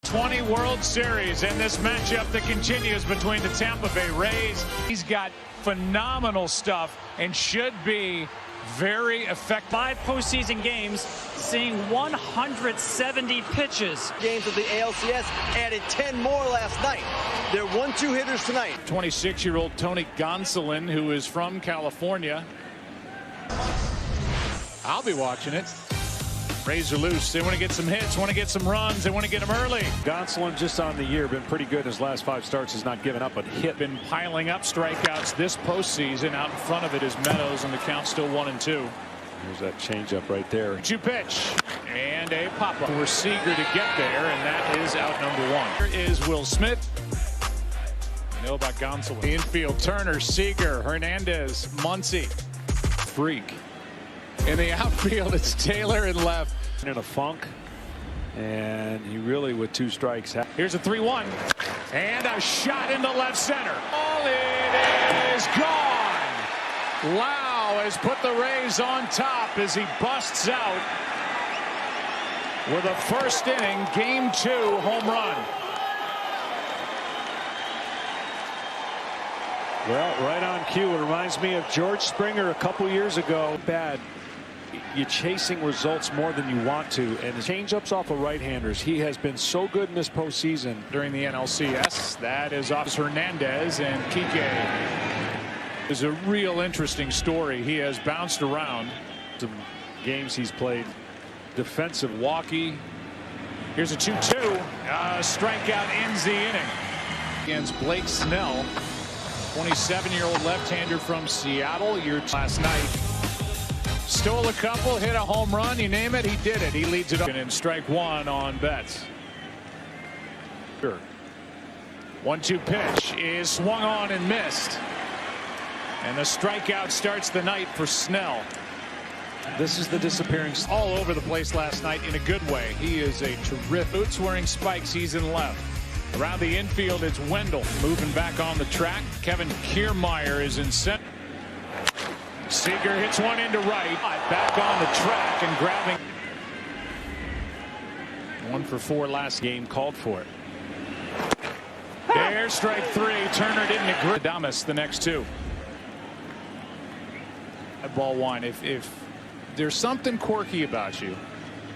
20 World Series and this matchup that continues between the Tampa Bay Rays. He's got phenomenal stuff and should be very effective. 5 postseason games, seeing 170 pitches. Games of the ALCS, added 10 more last night. They're 1-2 hitters tonight. 26-year-old Tony Gonsolin, who is from California. I'll be watching it. Rays are loose. They want to get some hits, want to get some runs. They want to get them early. Gonsolin just on the year been pretty good in his last 5 starts. Has not given up a hit. Been piling up strikeouts this postseason. Out in front of it is Meadows, and the count's still 1-2. There's that changeup right there. 2 pitch and a pop-up for Seager to get there, and that is out number 1. Here is Will Smith. You know about Gonsolin. The infield, Turner, Seager, Hernandez, Muncy, Freak. In the outfield, it's Taylor in left. In a funk, and he really with 2 strikes. Here's a 3-1, and a shot into left center. Oh, it is gone. Lau has put the Rays on top as he busts out with a first inning, game 2 home run. Well, right on cue. It reminds me of George Springer a couple years ago. Bad. You're chasing results more than you want to, and the changeups off of right-handers. He has been so good in this postseason. During the NLCS, that is off Hernandez, and Kike is a real interesting story. He has bounced around. Some games he's played. Defensive walkie. Here's a 2-2. Strikeout ends the inning against Blake Snell, 27-year-old left-hander from Seattle. Last night. Stole a couple, hit a home run, you name it, he did it. He leads it up in strike 1 on Betts. Sure. 1-2 pitch is swung on and missed. And the strikeout starts the night for Snell. This is the disappearing. All over the place last night in a good way. He is a terrific. Boots wearing spikes, he's in left. Around the infield, it's Wendell moving back on the track. Kevin Kiermaier is in center. Seager hits one into right. Back on the track and grabbing. 1 for 4 last game, called for it. There, strike 3. Turner didn't agree. Adames the next 2. Ball 1. If there's something quirky about you,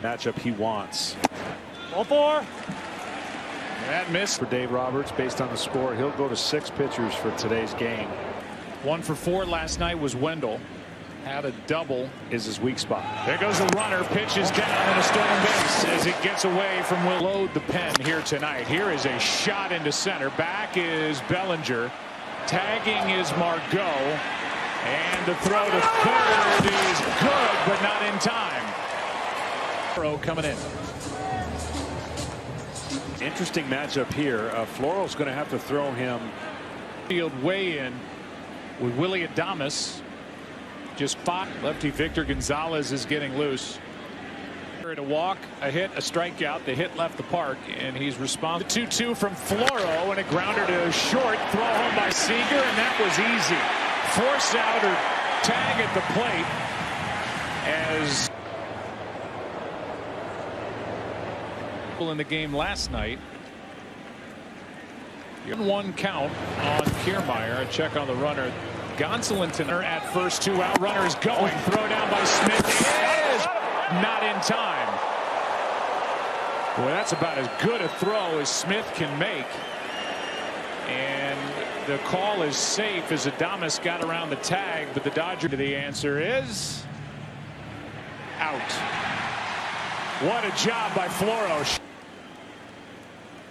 Matchup he wants. Ball 4. That missed. For Dave Roberts, based on the score, he'll go to 6 pitchers for today's game. 1 for 4 last night was Wendell. Had a double. Is his weak spot. There goes the runner. Pitches down in a stolen base as it gets away from Will. Load the pen here tonight. Here is a shot into center. Back is Bellinger. Tagging is Margot. And the throw to third is good, but not in time. Throw coming in. Interesting matchup here. Floro's going to have to throw him. Field way in with Willie Adames. Just 5. Lefty Victor Gonzalez is getting loose. A walk, a hit, a strikeout. The hit left the park, and he's responsible. 2-2 from Floro, and a grounder to short. Throw home by Seager, and that was easy. Force out or tag at the plate as in the game last night. 1 count on Kiermaier. A check on the runner. Gonsolin at first, 2 out. Runners going. Throw down by Smith. It is not in time. Boy, that's about as good a throw as Smith can make. And the call is safe as Adames got around the tag, but the Dodger. The answer is out. What a job by Floro.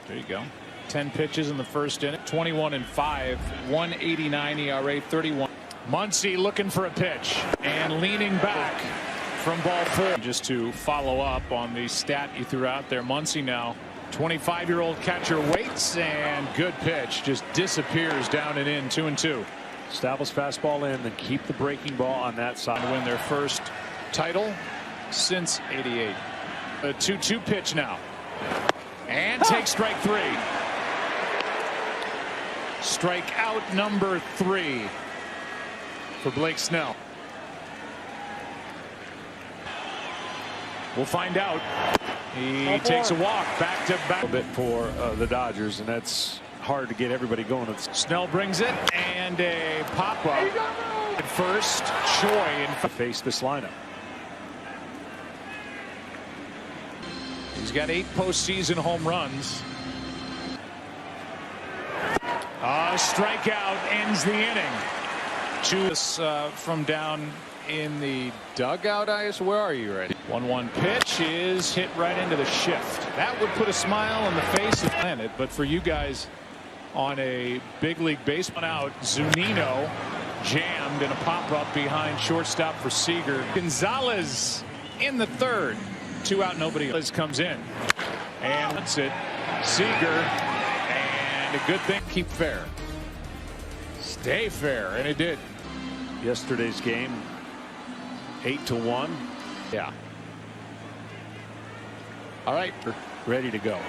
There you go. 10 pitches in the first inning. 21-5, 189 ERA, 31. Muncy looking for a pitch and leaning back from ball 4. Just to follow up on the stat you threw out there, Muncy now 25-year-old catcher waits, and good pitch just disappears down and in. 2-2. Establish fastball in, then keep the breaking ball on that side. To win their first title since '88. A 2-2 pitch now, and take strike 3. Strike out number 3 for Blake Snell. We'll find out. He takes a walk back to back. A bit for the Dodgers, and that's hard to get everybody going. Snell brings it, and a pop-up at first. Choi in Face this lineup. He's got 8 postseason home runs. A strikeout ends the inning. Choose from down in the dugout. Where are you, ready? 1-1 pitch is hit right into the shift. That would put a smile on the face of the planet, but for you guys on a big league baseball out, Zunino jammed in a pop-up behind shortstop for Seager. Gonzalez in the third. 2 out, nobody else comes in. And that's it. Seager, and a good thing, keep fair. Stay fair, and it did. Yesterday's game, 8-1. Yeah. All right, ready to go.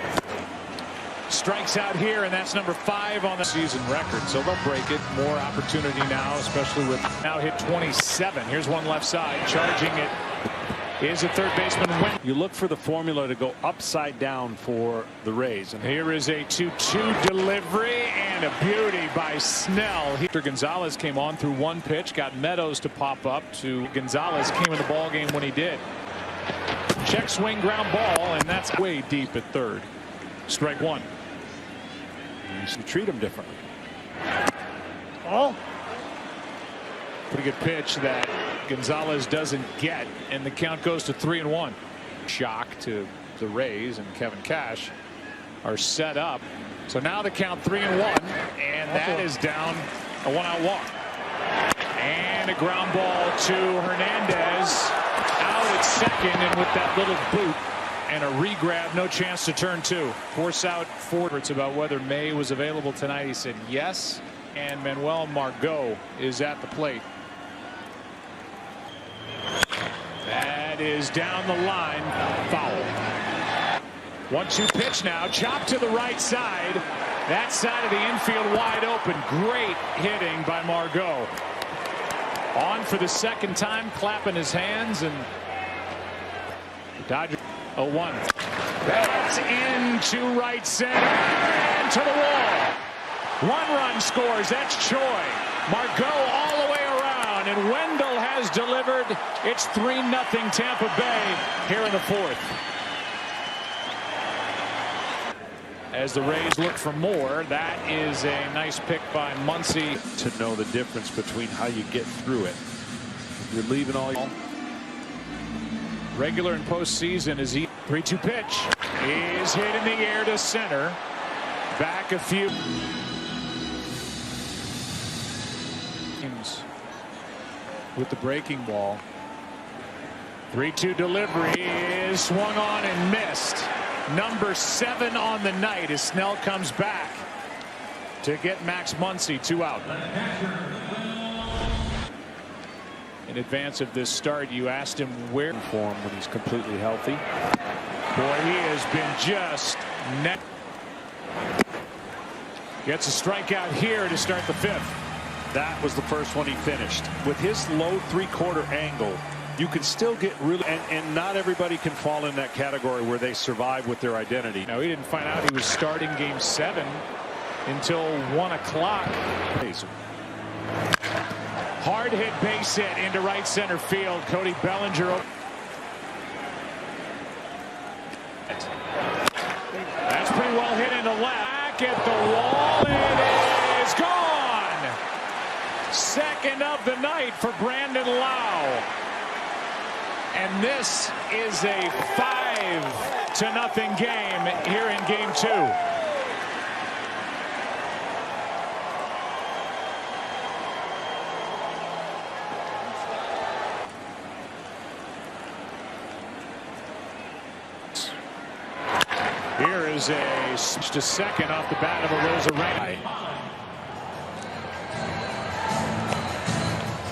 Strikes out here, and that's number 5 on the season record. So they'll break it. More opportunity now, especially with now hit 27. Here's one left side, charging it. Is a third baseman win. You look for the formula to go upside down for the Rays. And here is a 2-2 delivery and a beauty by Snell. Gonzalez came on through 1 pitch, got Meadows to pop up to Gonzalez, came in the ball game when he did. Check swing ground ball, and that's way deep at third. Strike 1. You should treat him differently. Oh. Pretty good pitch that Gonzalez doesn't get, and the count goes to 3-1. Shock to the Rays, and Kevin Cash are set up. So now the count 3-1, and that is down a 1-out walk. And a ground ball to Hernandez out at second, and with that little boot and a re-grab, no chance to turn 2. Force out 4. It's about whether May was available tonight. He said yes, and Manuel Margot is at the plate. That is down the line. Foul. 1-2 pitch now. Chop to the right side. That side of the infield wide open. Great hitting by Margot. On for the second time, clapping his hands, and Dodgers 0-1. That's into right center and to the wall. 1 run scores. That's Choi. Margot all the way around, and Wendell has delivered. It's 3-0 Tampa Bay here in the 4th. As the Rays look for more, that is a nice pick by Muncy. To know the difference between how you get through it. You're leaving all your regular and postseason is 3-2 pitch is hit in the air to center. Back a few. With the breaking ball. 3-2 delivery is swung on and missed. Number 7 on the night as Snell comes back to get Max Muncy 2 out. In advance of this start, you asked him where form when he's completely healthy. Boy, he has been just net. Gets a strikeout here to start the 5th. That was the first one he finished. With his low 3/4 angle, you can still get really, and not everybody can fall in that category where they survive with their identity. No, he didn't find out he was starting game 7 until 1 o'clock. Hard hit base hit into right center field. Cody Bellinger. That's pretty well hit into left. Back at the wall, it is gone. Second of the night for Brandon Lau. And this is a 5-0 game here in game 2. Here is a switch to second off the bat of Arozarena.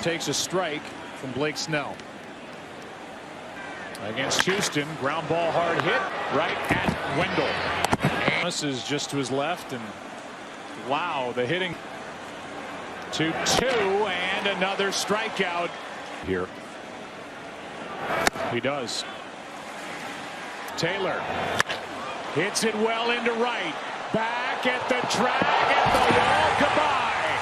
Takes a strike from Blake Snell. Against Houston, ground ball hard hit right at Wendell. This is just to his left, and wow, the hitting. 2-2 and another strikeout here. He does. Taylor hits it well into right. Back at the track, at the wall. Goodbye.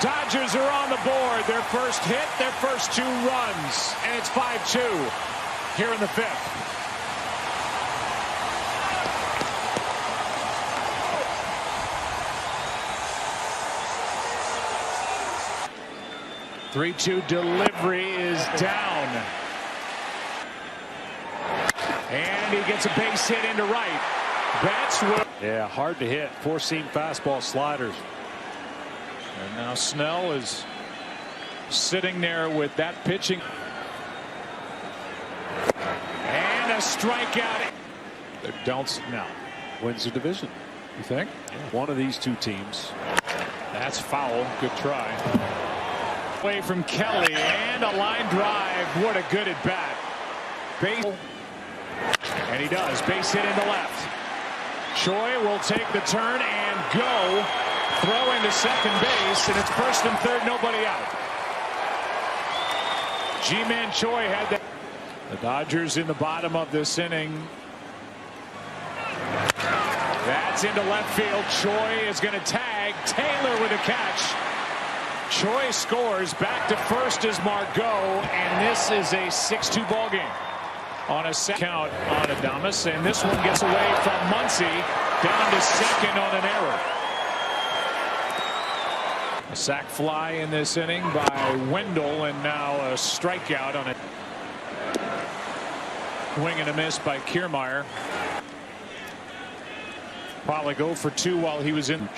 Dodgers are on the board. Their first hit, their first 2 runs. And it's 5-2 here in the 5th. Three-2 delivery is down. And he gets a base hit into right. Betts will. Yeah, hard to hit. 4-seam fastball sliders. And now Snell is sitting there with that pitching. And a strikeout. Don't now. Wins the division. You think? Yeah. One of these 2 teams. That's foul. Good try. Away from Kelly and a line drive. What a good at bat. Base. And he does. Base hit into left. Choi will take the turn and go. Throw into second base, and it's first and third, nobody out. Ji-Man Choi had that. The Dodgers in the bottom of this inning. That's into left field. Choi is going to tag. Taylor with a catch. Choi scores. Back to first is Margot, and this is a 6-2 ball game. On a second count on Adames, and this one gets away from Muncy down to second on an error. A sac fly in this inning by Wendell, and now a strikeout on a swing and a miss by Kiermaier. Probably go for 2 while he was in.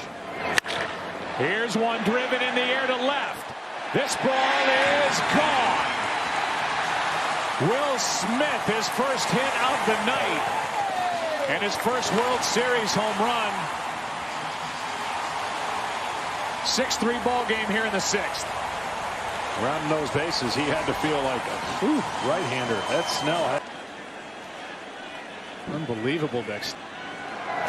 Here's one driven in the air to left. This ball is gone. Will Smith, his first hit of the night, and his first World Series home run. 6-3 ball game here in the 6th. Rounding those bases, he had to feel like a right-hander. That's Snell. Unbelievable next.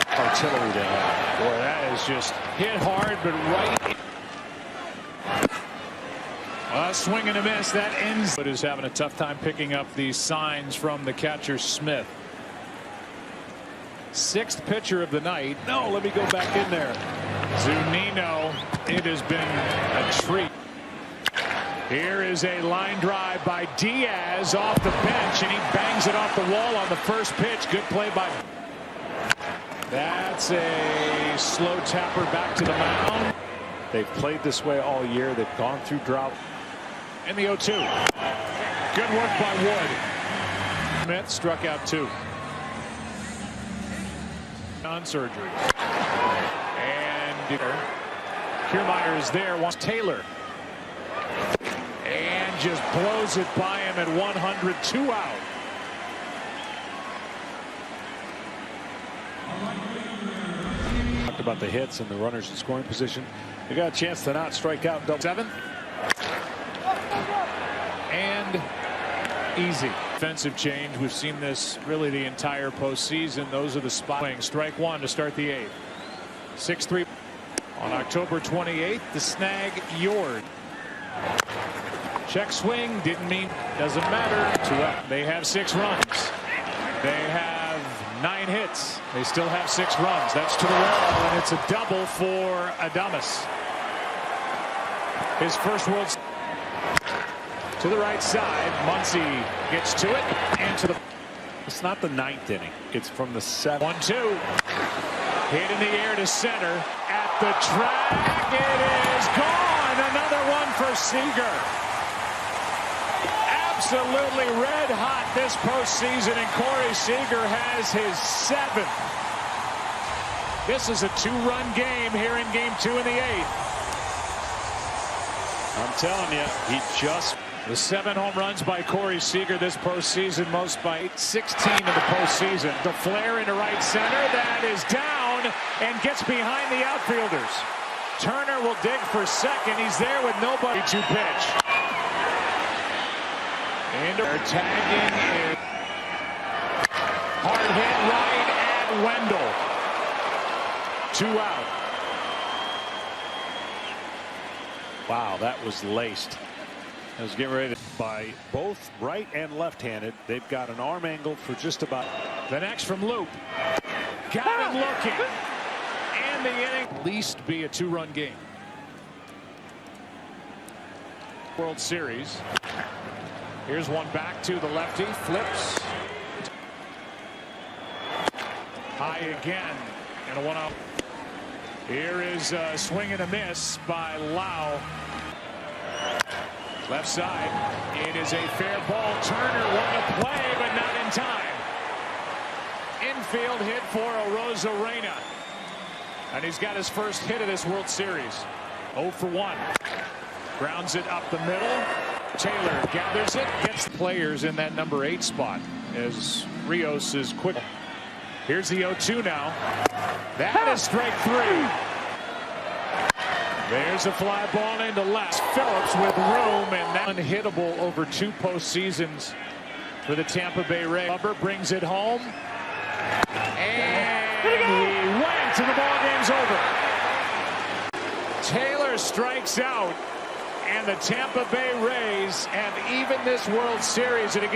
Artillery they have. Boy, that is just hit hard, but right. Swing and a miss. That ends. But is having a tough time picking up these signs from the catcher Smith. 6th pitcher of the night. No, let me go back in there. Zunino. It has been a treat. Here is a line drive by Diaz off the bench, and he bangs it off the wall on the first pitch. Good play by. That's a slow tapper back to the mound. They've played this way all year. They've gone through drought. In the 0-2. Good work by Wood. Smith struck out 2. On surgery. And Kiermaier is there. Wants Taylor. And just blows it by him at 100. 2 out. Talked about the hits and the runners in scoring position. They got a chance to not strike out. 7th. And easy. Defensive change. We've seen this really the entire postseason. Those are the spots. Strike 1 to start the 8th. 6-3. On October 28th, the snag Yord. Check swing. Didn't mean. Doesn't matter. 2 out. They have 6 runs. They have 9 hits. They still have 6 runs. That's to the wall, and it's a double for Adames. His first World Series. To the right side, Muncy gets to it and to the. It's not the 9th inning. It's from the 7th. 1-2. Hit in the air to center. At the track, it is gone. Another one for Seager. Absolutely red hot this postseason, and Corey Seager has his 7th. This is a 2-run game here in game 2 in the 8th. I'm telling you, he just. The 7 home runs by Corey Seager this postseason, most by 16 in the postseason. The flare into right center, that is down and gets behind the outfielders. Turner will dig for second. He's there with nobody to pitch. And they're tagging in. Hard hit right at Wendell. 2 out. Wow, that was laced. I was getting ready to by both right and left-handed. They've got an arm angle for just about. The next from Loop. Got him looking. And the inning. At least be a 2-run game. World Series. Here's one back to the lefty. Flips. High again. And a 1-out. Here is a swing and a miss by Lau. Left side. It is a fair ball. Turner won the play, but not in time. Infield hit for Arozarena. And he's got his first hit of this World Series. 0 for 1. Grounds it up the middle. Taylor gathers it. Gets players in that number 8 spot as Rios is quick. Here's the 0-2 now. That is strike 3. There's a fly ball into left. Phillips with room, and that unhittable over 2 postseasons for the Tampa Bay Rays. Hubbard brings it home. And he went, and the ball game's over. Taylor strikes out, and the Tampa Bay Rays have even this World Series at a game.